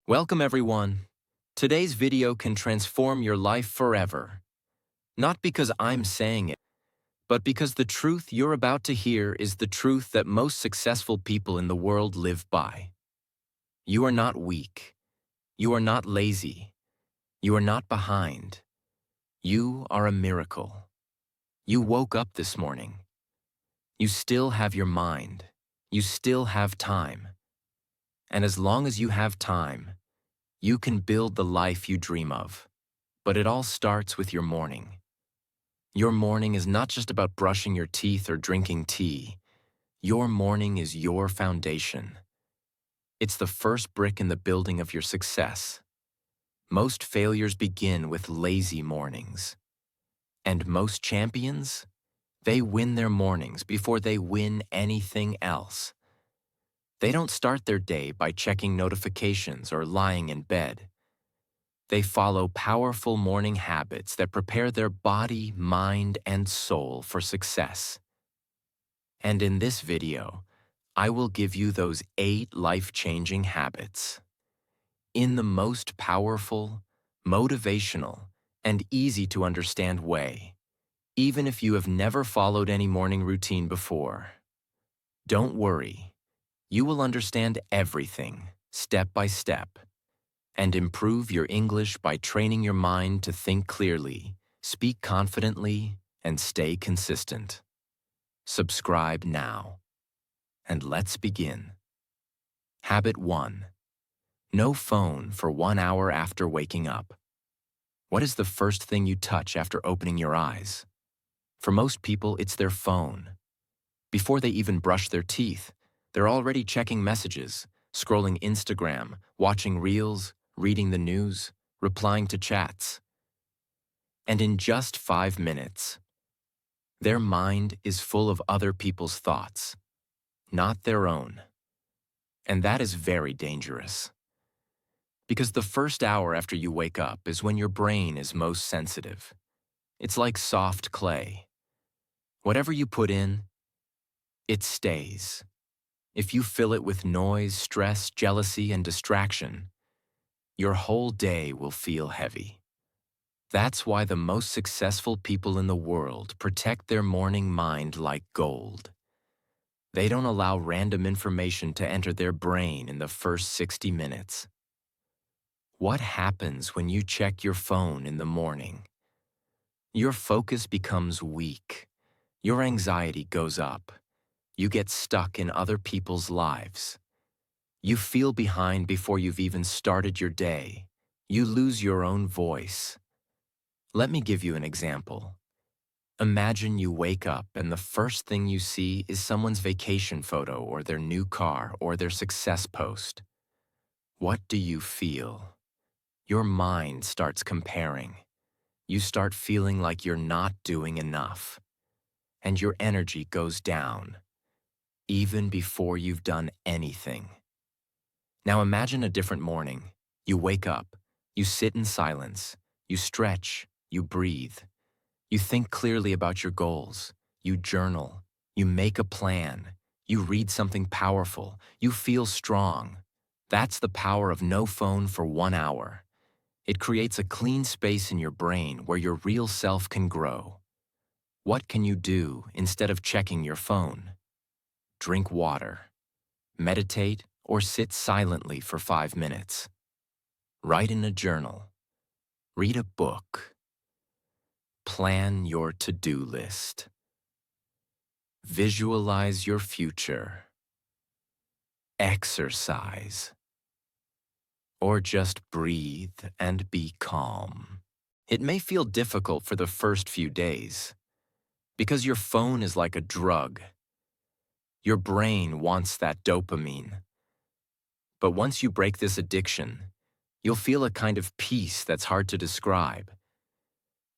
Welcome everyone. Today's video can transform your life forever. Not because I'm saying it, but because the truth you're about to hear is the truth that most successful people in the world live by. You are not weak. You are not lazy. You are not behind. You are a miracle. You woke up this morning. You still have your mind. You still have time. And as long as you have time, you can build the life you dream of. But it all starts with your morning. Your morning is not just about brushing your teeth or drinking tea. Your morning is your foundation. It's the first brick in the building of your success. Most failures begin with lazy mornings. And most champions, they win their mornings before they win anything else. They don't start their day by checking notifications or lying in bed. They follow powerful morning habits that prepare their body, mind, and soul for success. And in this video, I will give you those 8 life-changing habits. In the most powerful, motivational, and easy-to-understand way, even if you have never followed any morning routine before. Don't worry, you will understand everything, step by step, and improve your English by training your mind to think clearly, speak confidently, and stay consistent. Subscribe now. And let's begin. Habit 1. No phone for 1 hour after waking up. What is the first thing you touch after opening your eyes? For most people, it's their phone. Before they even brush their teeth, they're already checking messages, scrolling Instagram, watching reels, reading the news, replying to chats. And in just 5 minutes, their mind is full of other people's thoughts, not their own. And that is very dangerous. Because the first hour after you wake up is when your brain is most sensitive. It's like soft clay. Whatever you put in, it stays. If you fill it with noise, stress, jealousy, and distraction, your whole day will feel heavy. That's why the most successful people in the world protect their morning mind like gold. They don't allow random information to enter their brain in the first 60 minutes. What happens when you check your phone in the morning? Your focus becomes weak. Your anxiety goes up. You get stuck in other people's lives. You feel behind before you've even started your day. You lose your own voice. Let me give you an example. Imagine you wake up and the first thing you see is someone's vacation photo or their new car or their success post. What do you feel? Your mind starts comparing. You start feeling like you're not doing enough. And your energy goes down, even before you've done anything. Now imagine a different morning. You wake up, you sit in silence, you stretch, you breathe. You think clearly about your goals, you journal, you make a plan, you read something powerful, you feel strong. That's the power of no phone for 1 hour. It creates a clean space in your brain where your real self can grow. What can you do instead of checking your phone? Drink water, meditate, or sit silently for 5 minutes. Write in a journal. Read a book. Plan your to-do list. Visualize your future. Exercise. Or just breathe and be calm. It may feel difficult for the first few days, because your phone is like a drug. Your brain wants that dopamine. But once you break this addiction, you'll feel a kind of peace that's hard to describe.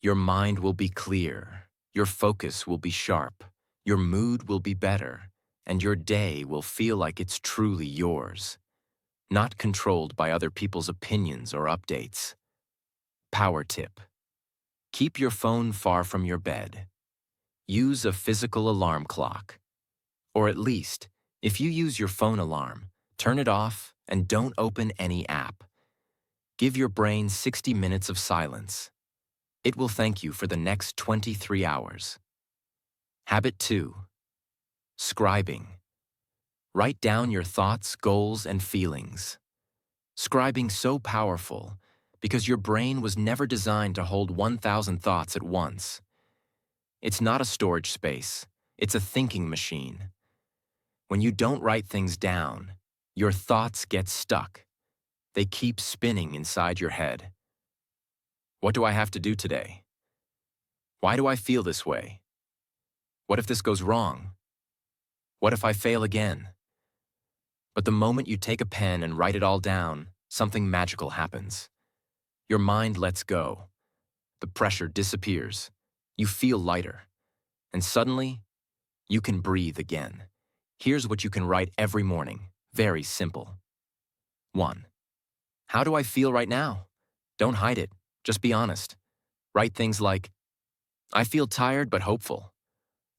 Your mind will be clear, your focus will be sharp, your mood will be better, and your day will feel like it's truly yours, not controlled by other people's opinions or updates. Power tip: keep your phone far from your bed. Use a physical alarm clock. Or at least, if you use your phone alarm, turn it off and don't open any app. Give your brain 60 minutes of silence. It will thank you for the next 23 hours. Habit 2. Scribing. Write down your thoughts, goals, and feelings. Scribing so powerful because your brain was never designed to hold 1,000 thoughts at once. It's not a storage space, it's a thinking machine. When you don't write things down, your thoughts get stuck. They keep spinning inside your head. What do I have to do today? Why do I feel this way? What if this goes wrong? What if I fail again? But the moment you take a pen and write it all down, something magical happens. Your mind lets go. The pressure disappears. You feel lighter. And suddenly, you can breathe again. Here's what you can write every morning. Very simple. 1. How do I feel right now? Don't hide it. Just be honest. Write things like, I feel tired but hopeful.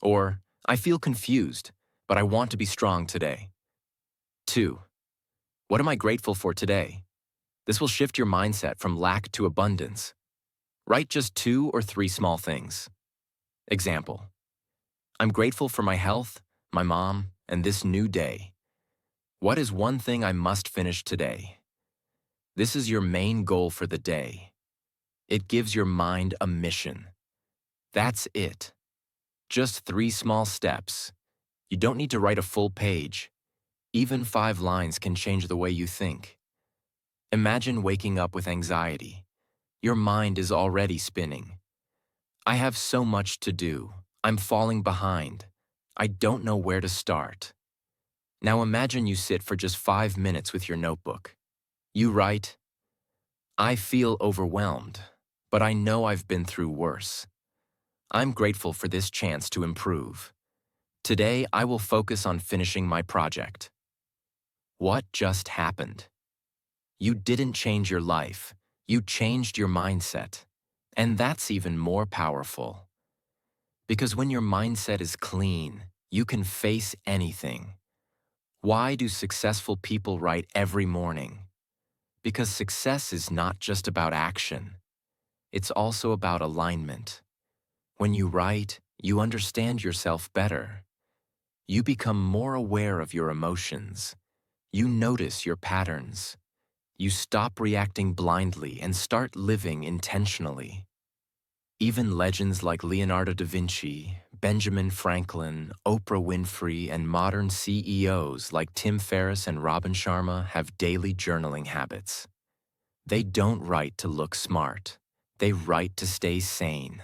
Or, I feel confused, but I want to be strong today. 2. What am I grateful for today? This will shift your mindset from lack to abundance. Write just 2 or 3 small things. Example. I'm grateful for my health, my mom, and this new day. What is one thing I must finish today? This is your main goal for the day. It gives your mind a mission. That's it. Just 3 small steps. You don't need to write a full page. Even 5 lines can change the way you think. Imagine waking up with anxiety. Your mind is already spinning. I have so much to do. I'm falling behind. I don't know where to start. Now imagine you sit for just 5 minutes with your notebook. You write, I feel overwhelmed, but I know I've been through worse. I'm grateful for this chance to improve. Today, I will focus on finishing my project. What just happened? You didn't change your life. You changed your mindset. And that's even more powerful. Because when your mindset is clean, you can face anything. Why do successful people write every morning? Because success is not just about action. It's also about alignment. When you write, you understand yourself better. You become more aware of your emotions. You notice your patterns. You stop reacting blindly and start living intentionally. Even legends like Leonardo da Vinci, Benjamin Franklin, Oprah Winfrey, and modern CEOs like Tim Ferriss and Robin Sharma have daily journaling habits. They don't write to look smart. They write to stay sane.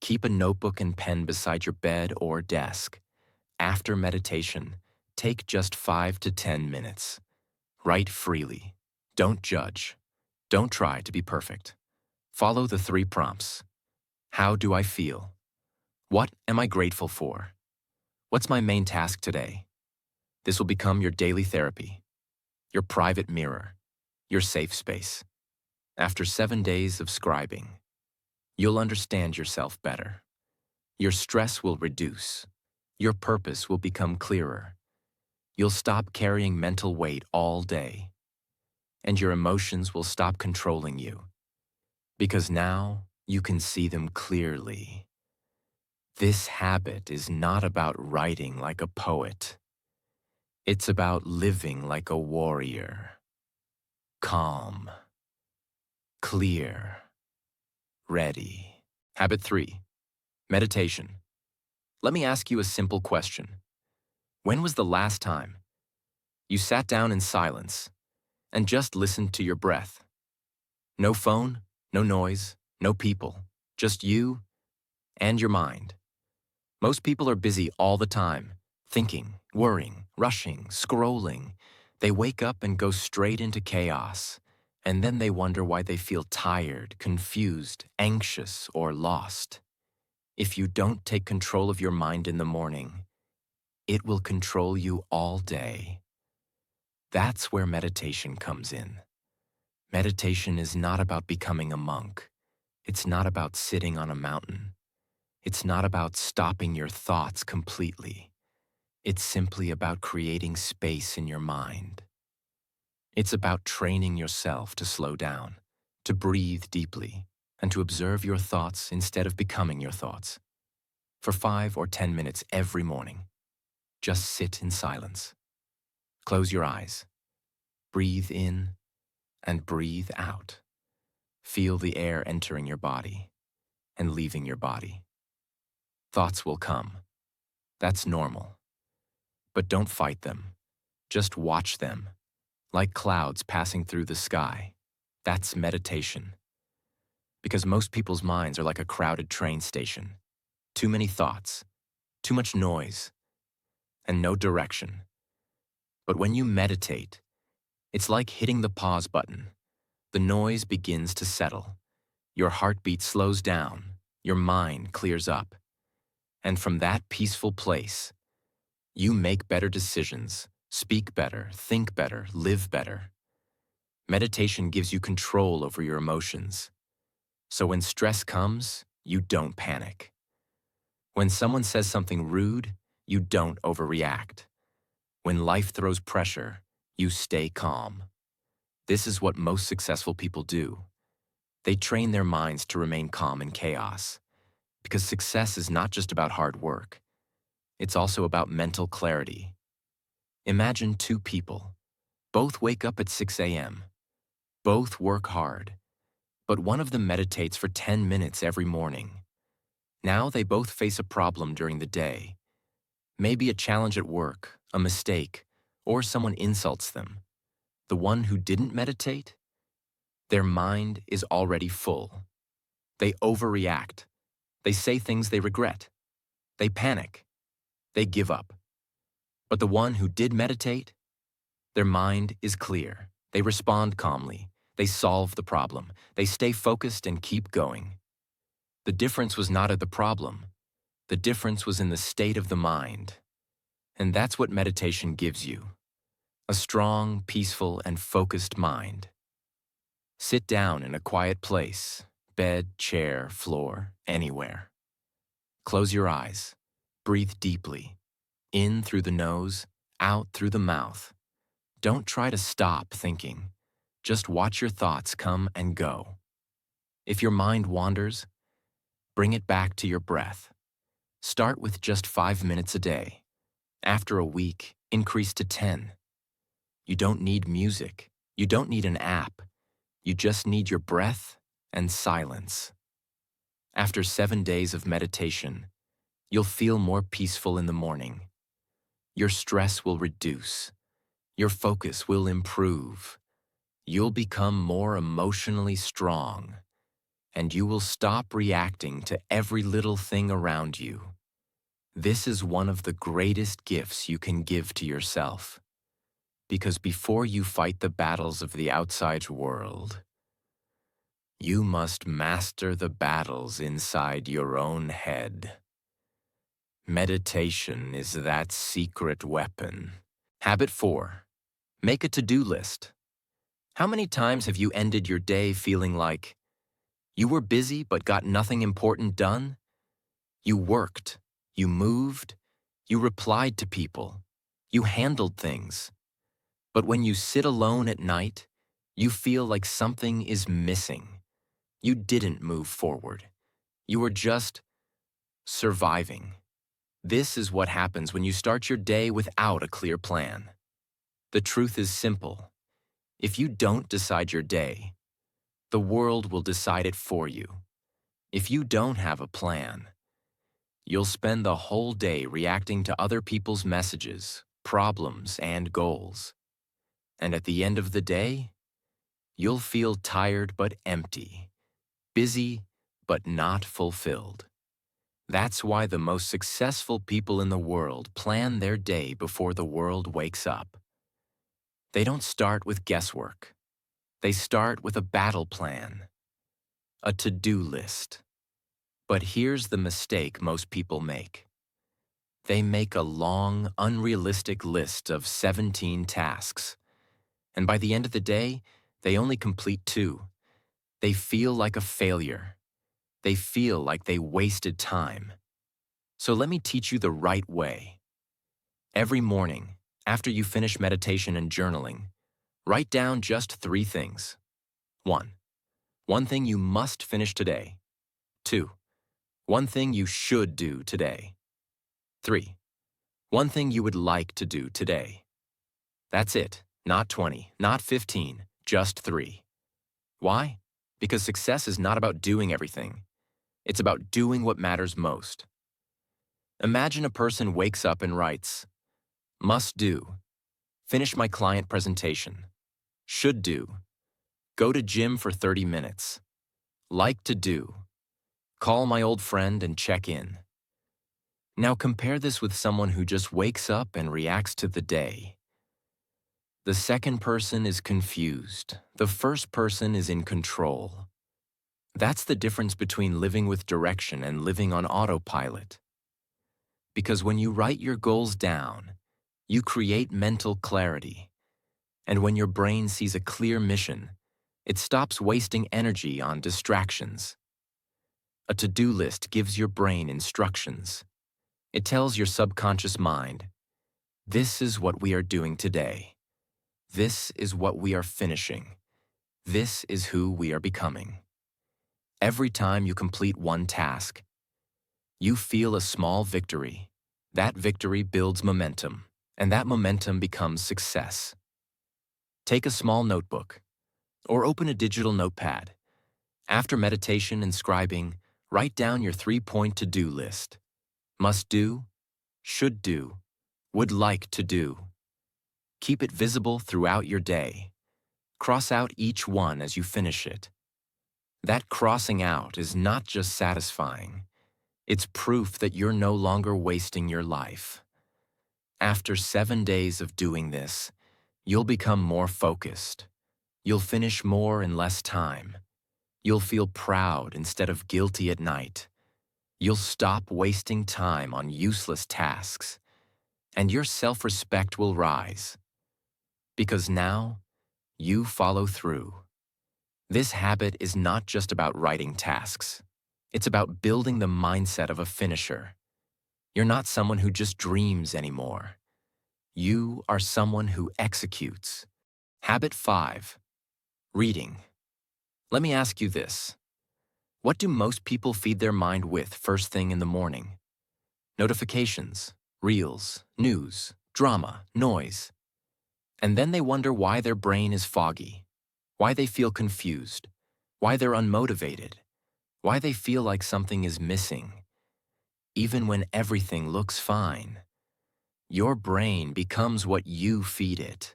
Keep a notebook and pen beside your bed or desk. After meditation, take just 5 to 10 minutes. Write freely. Don't judge. Don't try to be perfect. Follow the 3 prompts. How do I feel? What am I grateful for? What's my main task today? This will become your daily therapy, your private mirror, your safe space. After 7 days of scribing, you'll understand yourself better. Your stress will reduce. Your purpose will become clearer. You'll stop carrying mental weight all day. And your emotions will stop controlling you. Because now you can see them clearly. This habit is not about writing like a poet. It's about living like a warrior. Calm. Clear. Ready. Habit 3. Meditation. Let me ask you a simple question. When was the last time you sat down in silence and just listened to your breath? No phone, no noise, no people, just you and your mind. Most people are busy all the time, thinking, worrying, rushing, scrolling. They wake up and go straight into chaos, and then they wonder why they feel tired, confused, anxious, or lost. If you don't take control of your mind in the morning, it will control you all day. That's where meditation comes in. Meditation is not about becoming a monk. It's not about sitting on a mountain. It's not about stopping your thoughts completely. It's simply about creating space in your mind. It's about training yourself to slow down, to breathe deeply, and to observe your thoughts instead of becoming your thoughts. For 5 or 10 minutes every morning, just sit in silence. Close your eyes. Breathe in and breathe out. Feel the air entering your body and leaving your body. Thoughts will come. That's normal. But don't fight them. Just watch them, like clouds passing through the sky. That's meditation. Because most people's minds are like a crowded train station. Too many thoughts, too much noise, and no direction. But when you meditate, it's like hitting the pause button. The noise begins to settle. Your heartbeat slows down. Your mind clears up. And from that peaceful place, you make better decisions, speak better, think better, live better. Meditation gives you control over your emotions. So when stress comes, you don't panic. When someone says something rude, you don't overreact. When life throws pressure, you stay calm. This is what most successful people do. They train their minds to remain calm in chaos. Because success is not just about hard work. It's also about mental clarity. Imagine two people. Both wake up at 6 a.m. Both work hard. But one of them meditates for 10 minutes every morning. Now they both face a problem during the day. Maybe a challenge at work, a mistake, or someone insults them. The one who didn't meditate? Their mind is already full. They overreact. They say things they regret. They panic. They give up. But the one who did meditate? Their mind is clear. They respond calmly. They solve the problem. They stay focused and keep going. The difference was not at the problem. The difference was in the state of the mind. And that's what meditation gives you. A strong, peaceful, and focused mind. Sit down in a quiet place, bed, chair, floor, anywhere. Close your eyes. Breathe deeply. In through the nose, out through the mouth. Don't try to stop thinking. Just watch your thoughts come and go. If your mind wanders, bring it back to your breath. Start with just 5 minutes a day. After a week, increase to 10. You don't need music. You don't need an app. You just need your breath and silence. After 7 days of meditation, you'll feel more peaceful in the morning. Your stress will reduce. Your focus will improve. You'll become more emotionally strong, and you will stop reacting to every little thing around you. This is one of the greatest gifts you can give to yourself. Because before you fight the battles of the outside world, you must master the battles inside your own head. Meditation is that secret weapon. Habit 4. Make a to-do list. How many times have you ended your day feeling like you were busy but got nothing important done? You worked, you moved, you replied to people, you handled things. But when you sit alone at night, you feel like something is missing. You didn't move forward. You were just surviving. This is what happens when you start your day without a clear plan. The truth is simple. If you don't decide your day, the world will decide it for you. If you don't have a plan, you'll spend the whole day reacting to other people's messages, problems, and goals. And at the end of the day, you'll feel tired but empty, busy but not fulfilled. That's why the most successful people in the world plan their day before the world wakes up. They don't start with guesswork. They start with a battle plan, a to-do list. But here's the mistake most people make. They make a long, unrealistic list of 17 tasks. And by the end of the day, they only complete 2. They feel like a failure. They feel like they wasted time. So let me teach you the right way. Every morning, after you finish meditation and journaling, write down just 3 things. 1. One thing you must finish today. 2. One thing you should do today. 3. One thing you would like to do today. That's it. Not 20, not 15, just 3. Why? Because success is not about doing everything. It's about doing what matters most. Imagine a person wakes up and writes, must do, finish my client presentation. Should do, go to gym for 30 minutes. Like to do, call my old friend and check in. Now compare this with someone who just wakes up and reacts to the day. The second person is confused. The first person is in control. That's the difference between living with direction and living on autopilot. Because when you write your goals down, you create mental clarity. And when your brain sees a clear mission, it stops wasting energy on distractions. A to-do list gives your brain instructions. It tells your subconscious mind, this is what we are doing today. This is what we are finishing. This is who we are becoming. Every time you complete one task, you feel a small victory. That victory builds momentum, and that momentum becomes success. Take a small notebook, or open a digital notepad. After meditation and scribing, write down your 3-point to-do list. Must do, should do, would like to do. Keep it visible throughout your day. Cross out each one as you finish it. That crossing out is not just satisfying. It's proof that you're no longer wasting your life. After 7 days of doing this, you'll become more focused. You'll finish more in less time. You'll feel proud instead of guilty at night. You'll stop wasting time on useless tasks. And your self-respect will rise. Because now, you follow through. This habit is not just about writing tasks. It's about building the mindset of a finisher. You're not someone who just dreams anymore. You are someone who executes. Habit 5. Reading. Let me ask you this. What do most people feed their mind with first thing in the morning? Notifications, reels, news, drama, noise. And then they wonder why their brain is foggy, why they feel confused, why they're unmotivated, why they feel like something is missing. Even when everything looks fine, your brain becomes what you feed it.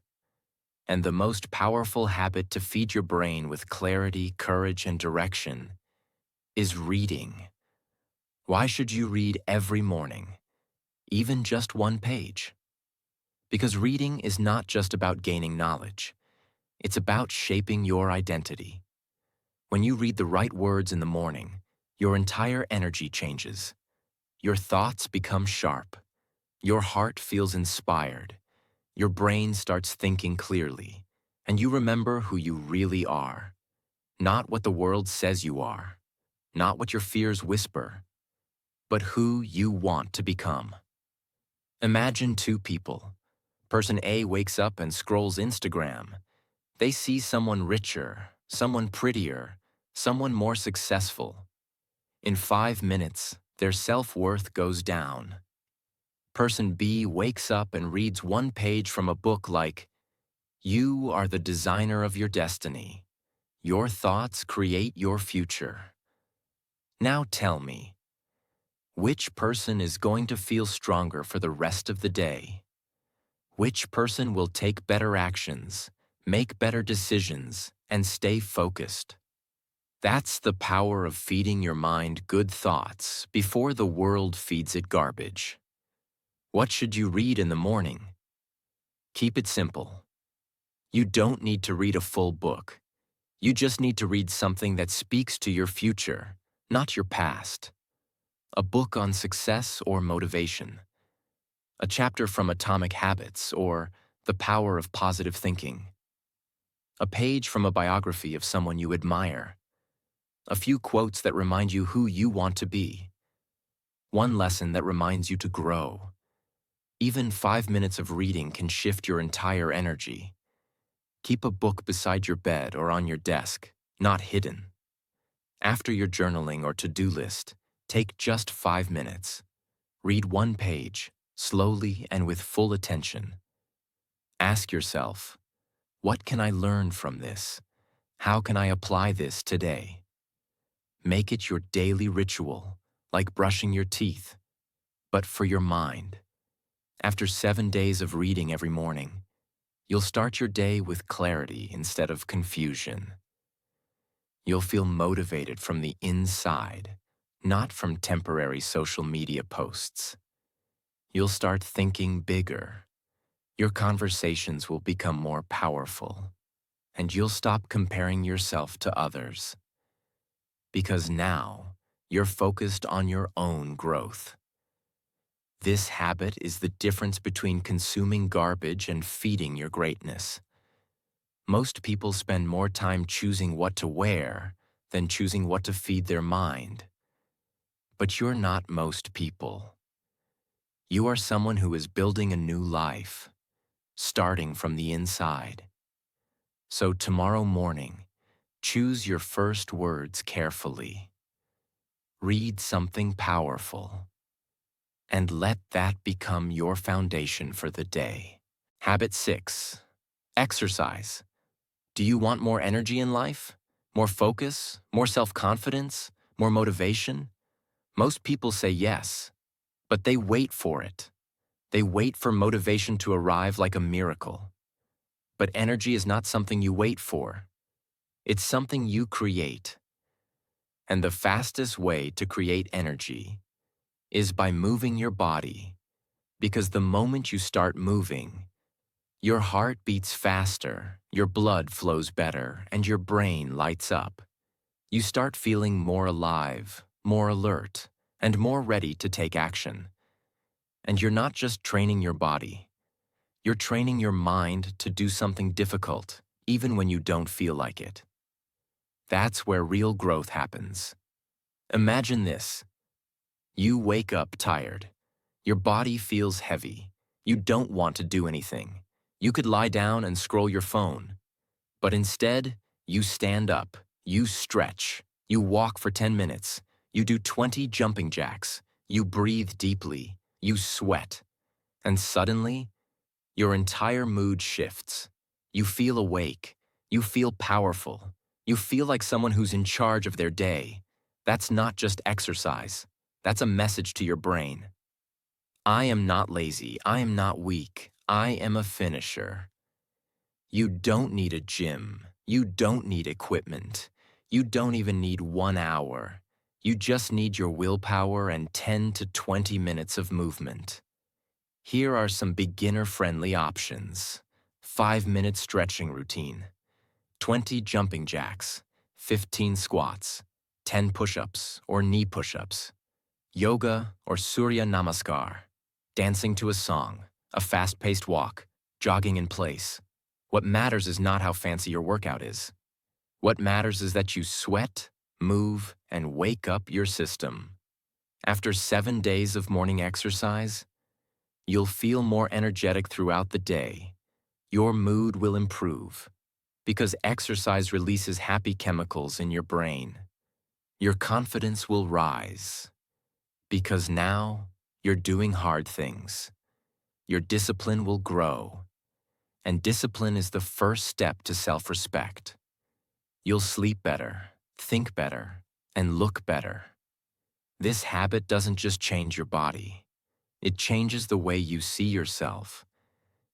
And the most powerful habit to feed your brain with clarity, courage, and direction is reading. Why should you read every morning, even just 1 page? Because reading is not just about gaining knowledge. It's about shaping your identity. When you read the right words in the morning, your entire energy changes. Your thoughts become sharp. Your heart feels inspired. Your brain starts thinking clearly, and you remember who you really are. Not what the world says you are, not what your fears whisper, but who you want to become. Imagine 2 people. Person A wakes up and scrolls Instagram. They see someone richer, someone prettier, someone more successful. In 5 minutes, their self-worth goes down. Person B wakes up and reads 1 page from a book like, "You are the designer of your destiny. Your thoughts create your future." Now tell me, which person is going to feel stronger for the rest of the day? Which person will take better actions, make better decisions, and stay focused? That's the power of feeding your mind good thoughts before the world feeds it garbage. What should you read in the morning? Keep it simple. You don't need to read a full book. You just need to read something that speaks to your future, not your past. A book on success or motivation. A chapter from Atomic Habits or The Power of Positive Thinking. A page from a biography of someone you admire. A few quotes that remind you who you want to be. 1 lesson that reminds you to grow. Even 5 minutes of reading can shift your entire energy. Keep a book beside your bed or on your desk, not hidden. After your journaling or to-do list, take just 5 minutes. Read one page, slowly and with full attention. Ask yourself, what can I learn from this? How can I apply this today? Make it your daily ritual, like brushing your teeth, but for your mind. After 7 days of reading every morning, you'll start your day with clarity instead of confusion. You'll feel motivated from the inside, not from temporary social media posts. You'll start thinking bigger. Your conversations will become more powerful, and you'll stop comparing yourself to others. Because now, you're focused on your own growth. This habit is the difference between consuming garbage and feeding your greatness. Most people spend more time choosing what to wear than choosing what to feed their mind. But you're not most people. You are someone who is building a new life, starting from the inside. So tomorrow morning, choose your first words carefully. Read something powerful, and let that become your foundation for the day. Habit 6. Exercise. Do you want more energy in life? More focus? More self-confidence? More motivation? Most people say yes, but they wait for it. They wait for motivation to arrive like a miracle. But energy is not something you wait for. It's something you create. And the fastest way to create energy is by moving your body, because the moment you start moving, your heart beats faster, your blood flows better, and your brain lights up. You start feeling more alive, more alert, and more ready to take action. And you're not just training your body. You're training your mind to do something difficult, even when you don't feel like it. That's where real growth happens. Imagine this. You wake up tired. Your body feels heavy. You don't want to do anything. You could lie down and scroll your phone. But instead, you stand up, you stretch, you walk for 10 minutes, you do 20 jumping jacks, you breathe deeply, you sweat. And suddenly, your entire mood shifts. You feel awake. You feel powerful. You feel like someone who's in charge of their day. That's not just exercise. That's a message to your brain. I am not lazy. I am not weak. I am a finisher. You don't need a gym. You don't need equipment. You don't even need 1 hour. You just need your willpower and 10 to 20 minutes of movement. Here are some beginner-friendly options. 5-minute stretching routine, 20 jumping jacks, 15 squats, 10 push-ups or knee push-ups, yoga or Surya Namaskar, dancing to a song, a fast-paced walk, jogging in place. What matters is not how fancy your workout is. What matters is that you sweat, move, and wake up your system. After 7 days of morning exercise, you'll feel more energetic throughout the day. Your mood will improve because exercise releases happy chemicals in your brain. Your confidence will rise because now you're doing hard things. Your discipline will grow, and discipline is the first step to self-respect. You'll sleep better, think better, and look better. This habit doesn't just change your body. It changes the way you see yourself.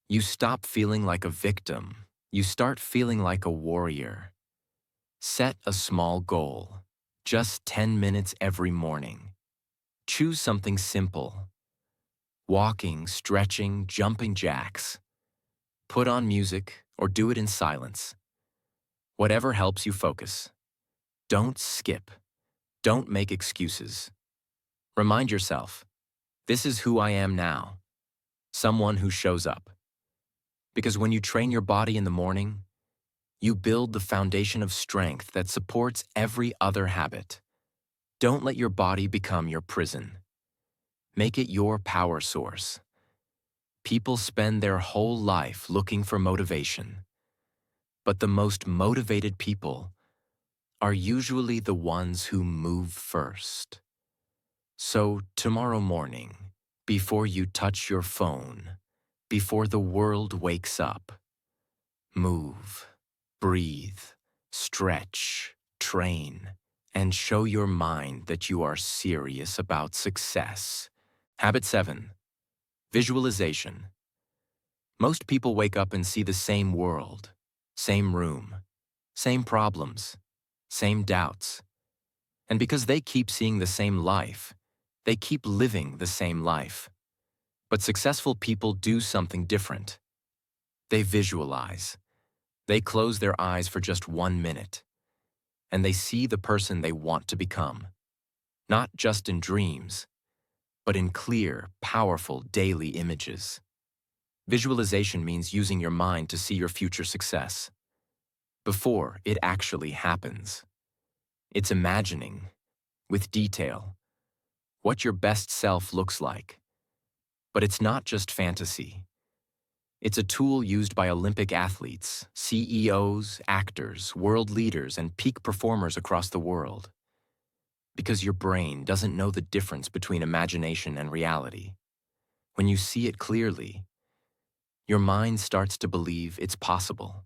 You stop feeling like a victim. You start feeling like a warrior. Set a small goal. Just 10 minutes every morning. Choose something simple. Walking, stretching, jumping jacks. Put on music or do it in silence. Whatever helps you focus. Don't skip. Don't make excuses. Remind yourself, this is who I am now. Someone who shows up. Because when you train your body in the morning, you build the foundation of strength that supports every other habit. Don't let your body become your prison. Make it your power source. People spend their whole life looking for motivation. But the most motivated people are usually the ones who move first. So tomorrow morning, before you touch your phone, before the world wakes up, move, breathe, stretch, train, and show your mind that you are serious about success. Habit 7. Visualization. Most people wake up and see the same world, same room, same problems, same doubts. And because they keep seeing the same life, they keep living the same life. But successful people do something different. They visualize. They close their eyes for just 1 minute, and they see the person they want to become. Not just in dreams, but in clear, powerful daily images. Visualization means using your mind to see your future success before it actually happens. It's imagining, with detail, what your best self looks like. But it's not just fantasy. It's a tool used by Olympic athletes, CEOs, actors, world leaders, and peak performers across the world. Because your brain doesn't know the difference between imagination and reality. When you see it clearly, your mind starts to believe it's possible.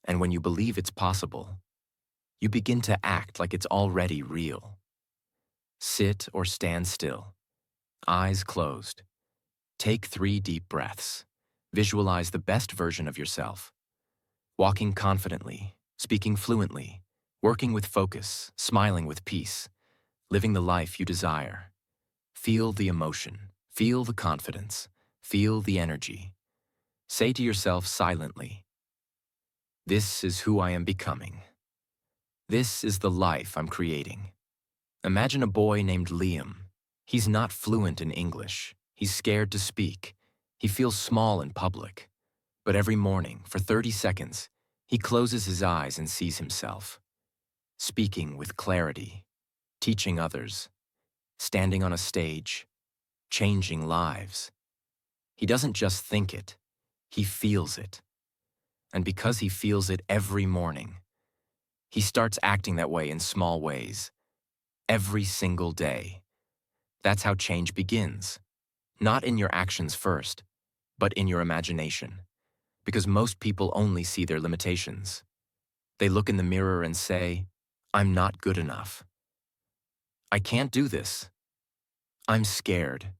And when you believe it's possible, you begin to act like it's already real. Sit or stand still, eyes closed. Take 3 deep breaths. Visualize the best version of yourself. Walking confidently, speaking fluently, working with focus, smiling with peace, living the life you desire. Feel the emotion, feel the confidence, feel the energy. Say to yourself silently, "This is who I am becoming. This is the life I'm creating." Imagine a boy named Liam. He's not fluent in English. He's scared to speak. He feels small in public. But every morning, for 30 seconds, he closes his eyes and sees himself. Speaking with clarity, teaching others, standing on a stage, changing lives. He doesn't just think it, he feels it. And because he feels it every morning, he starts acting that way in small ways, every single day. That's how change begins. Not in your actions first, but in your imagination. Because most people only see their limitations. They look in the mirror and say, "I'm not good enough. I can't do this. I'm scared."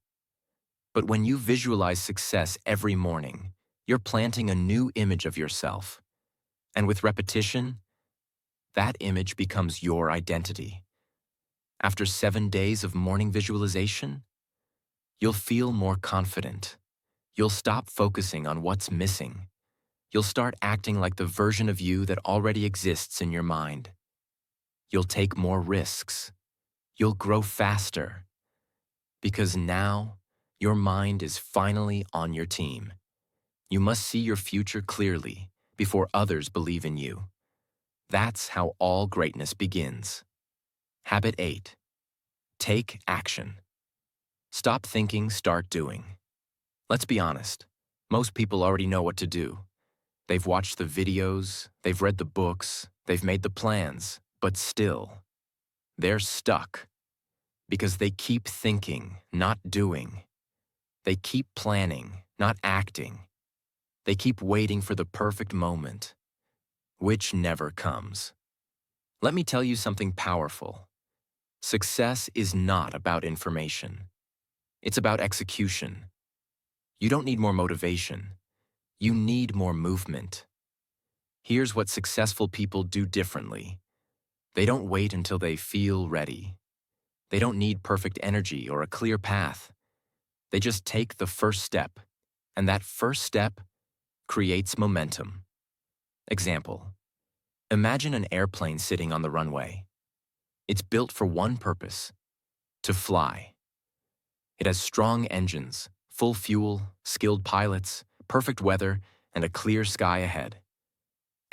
But when you visualize success every morning, you're planting a new image of yourself. And with repetition, that image becomes your identity. After 7 days of morning visualization, you'll feel more confident. You'll stop focusing on what's missing. You'll start acting like the version of you that already exists in your mind. You'll take more risks. You'll grow faster. Because now, your mind is finally on your team. You must see your future clearly before others believe in you. That's how all greatness begins. Habit 8. Take action. Stop thinking, start doing. Let's be honest. Most people already know what to do. They've watched the videos, they've read the books, they've made the plans, but still, they're stuck. Because they keep thinking, not doing. They keep planning, not acting. They keep waiting for the perfect moment, which never comes. Let me tell you something powerful. Success is not about information. It's about execution. You don't need more motivation. You need more movement. Here's what successful people do differently. They don't wait until they feel ready. They don't need perfect energy or a clear path. They just take the first step, and that first step creates momentum. Example: imagine an airplane sitting on the runway. It's built for one purpose: to fly. It has strong engines, full fuel, skilled pilots, perfect weather, and a clear sky ahead.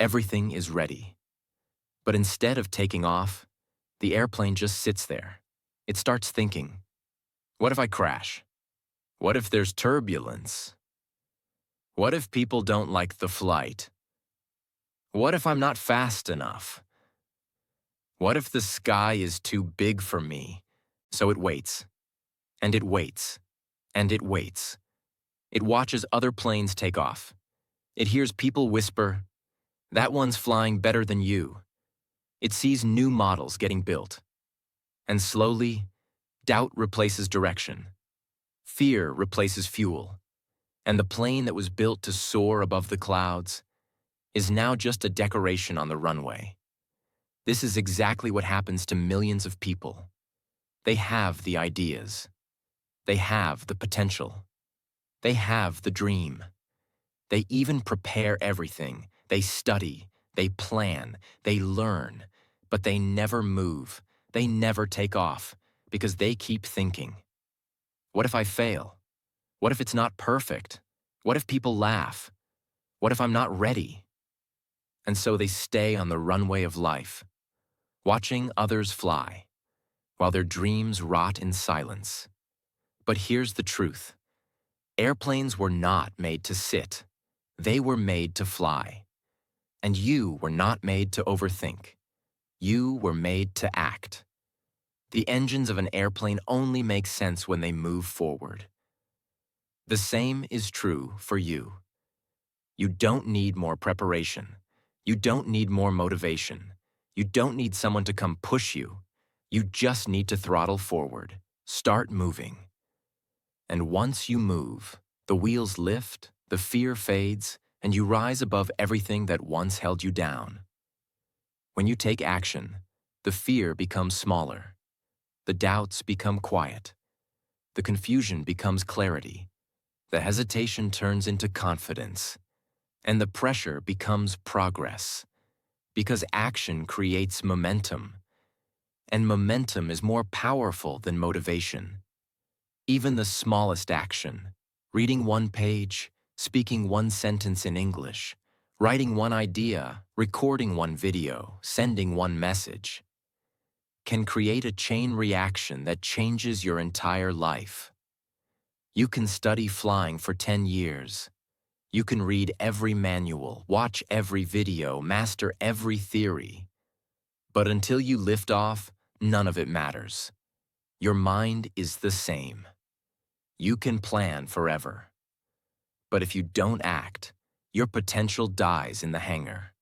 Everything is ready. But instead of taking off, the airplane just sits there. It starts thinking, what if I crash? What if there's turbulence? What if people don't like the flight? What if I'm not fast enough? What if the sky is too big for me? So it waits, and it waits, and it waits. It watches other planes take off. It hears people whisper, "That one's flying better than you." It sees new models getting built. And slowly, doubt replaces direction. Fear replaces fuel. And the plane that was built to soar above the clouds is now just a decoration on the runway. This is exactly what happens to millions of people. They have the ideas. They have the potential. They have the dream. They even prepare everything. They study, they plan, they learn, but they never move. They never take off because they keep thinking, what if I fail? What if it's not perfect? What if people laugh? What if I'm not ready? And so they stay on the runway of life, watching others fly, while their dreams rot in silence. But here's the truth. Airplanes were not made to sit. They were made to fly. And you were not made to overthink. You were made to act. The engines of an airplane only make sense when they move forward. The same is true for you. You don't need more preparation. You don't need more motivation. You don't need someone to come push you. You just need to throttle forward. Start moving. And once you move, the wheels lift, the fear fades, and you rise above everything that once held you down. When you take action, the fear becomes smaller. The doubts become quiet. The confusion becomes clarity. The hesitation turns into confidence. And the pressure becomes progress. Because action creates momentum. And momentum is more powerful than motivation. Even the smallest action, reading one page, speaking one sentence in English, writing one idea, recording one video, sending one message, can create a chain reaction that changes your entire life. You can study flying for 10 years. You can read every manual, watch every video, master every theory. But until you lift off, none of it matters. Your mind is the same. You can plan forever. But if you don't act, your potential dies in the hangar.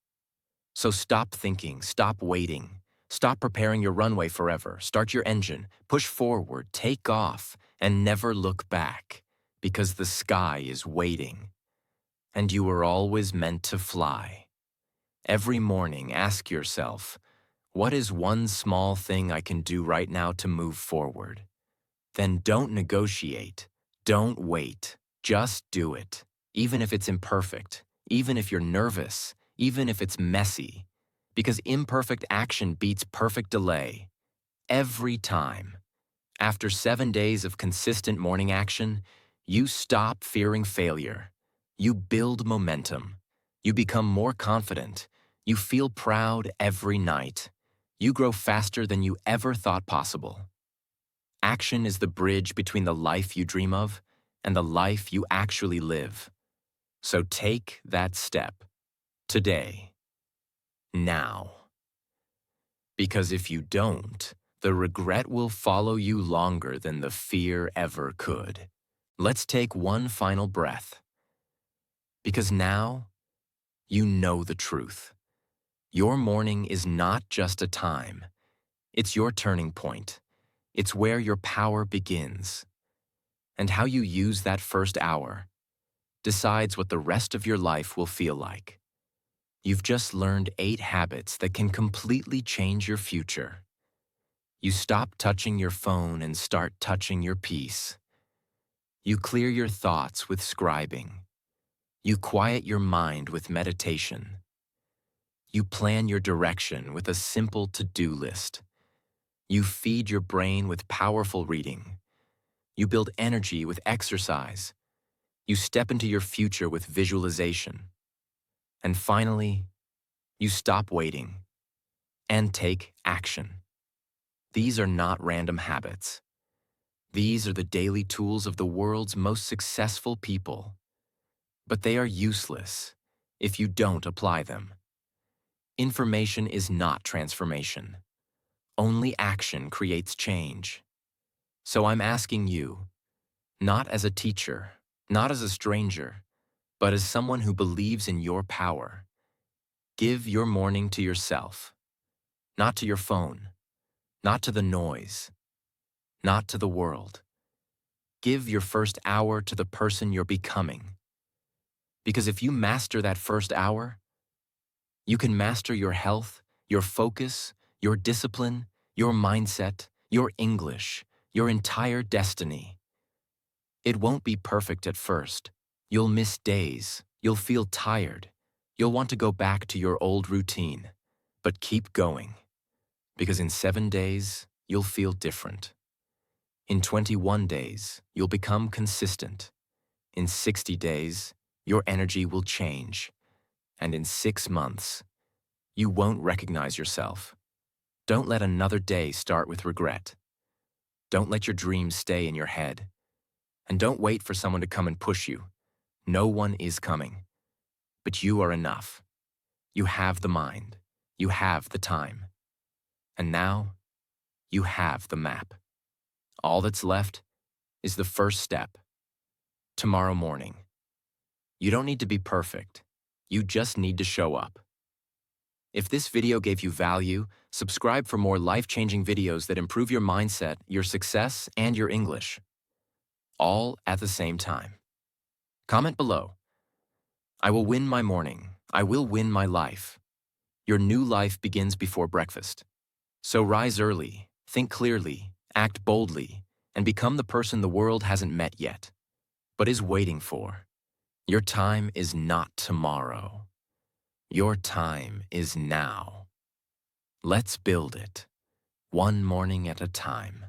So stop thinking, stop waiting, stop preparing your runway forever, start your engine, push forward, take off, and never look back, because the sky is waiting. And you were always meant to fly. Every morning, ask yourself, what is one small thing I can do right now to move forward? Then don't negotiate. Don't wait. Just do it. Even if it's imperfect, even if you're nervous, even if it's messy. Because imperfect action beats perfect delay. Every time. After 7 days of consistent morning action, you stop fearing failure. You build momentum. You become more confident. You feel proud every night. You grow faster than you ever thought possible. Action is the bridge between the life you dream of and the life you actually live. So take that step. Today. Now. Because if you don't, the regret will follow you longer than the fear ever could. Let's take one final breath. Because now, you know the truth. Your morning is not just a time. It's your turning point. It's where your power begins. And how you use that first hour decides what the rest of your life will feel like. You've just learned 8 habits that can completely change your future. You stop touching your phone and start touching your peace. You clear your thoughts with scribing. You quiet your mind with meditation. You plan your direction with a simple to-do list. You feed your brain with powerful reading. You build energy with exercise. You step into your future with visualization. And finally, you stop waiting and take action. These are not random habits. These are the daily tools of the world's most successful people. But they are useless if you don't apply them. Information is not transformation. Only action creates change. So I'm asking you, not as a teacher, not as a stranger, but as someone who believes in your power. Give your morning to yourself, not to your phone, not to the noise, not to the world. Give your first hour to the person you're becoming. Because if you master that first hour, you can master your health, your focus, your discipline, your mindset, your English, your entire destiny. It won't be perfect at first. You'll miss days. You'll feel tired. You'll want to go back to your old routine. But keep going. Because in 7 days, you'll feel different. In 21 days, you'll become consistent. In 60 days, your energy will change. And in 6 months, you won't recognize yourself. Don't let another day start with regret. Don't let your dreams stay in your head. And don't wait for someone to come and push you. No one is coming. But you are enough. You have the mind. You have the time. And now, you have the map. All that's left is the first step. Tomorrow morning. You don't need to be perfect. You just need to show up. If this video gave you value, subscribe for more life-changing videos that improve your mindset, your success, and your English. All at the same time. Comment below. I will win my morning. I will win my life. Your new life begins before breakfast. So rise early, think clearly, act boldly, and become the person the world hasn't met yet, but is waiting for. Your time is not tomorrow. Your time is now. Let's build it, one morning at a time.